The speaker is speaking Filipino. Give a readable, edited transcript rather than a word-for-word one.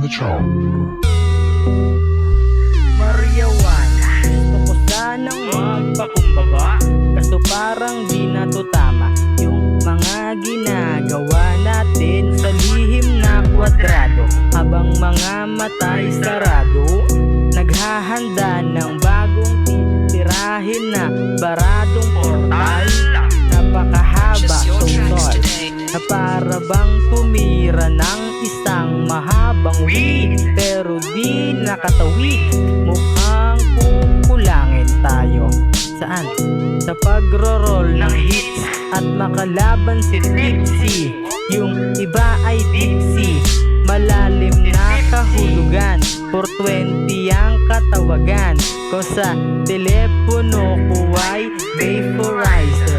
the child. Mariawan, gusto ko sanang magpakumbaba, kaso parang di na to tama. Yung mga ginagawa natin sa lihim na kwadrado, habang mga matay sarado, naghahanda ng bagong titirahin na baradong portal. Napakahaba tungtol na para bang tumira ng isang mahabang wig, pero di nakatawid. Mukhang kukulangin tayo. Saan? Sa pagro-roll ng hits at makalaban si Tipsy. Yung iba ay Dipsy, malalim na kahulugan. 420 ang katawagan ko sa telepono ko ay vaporized.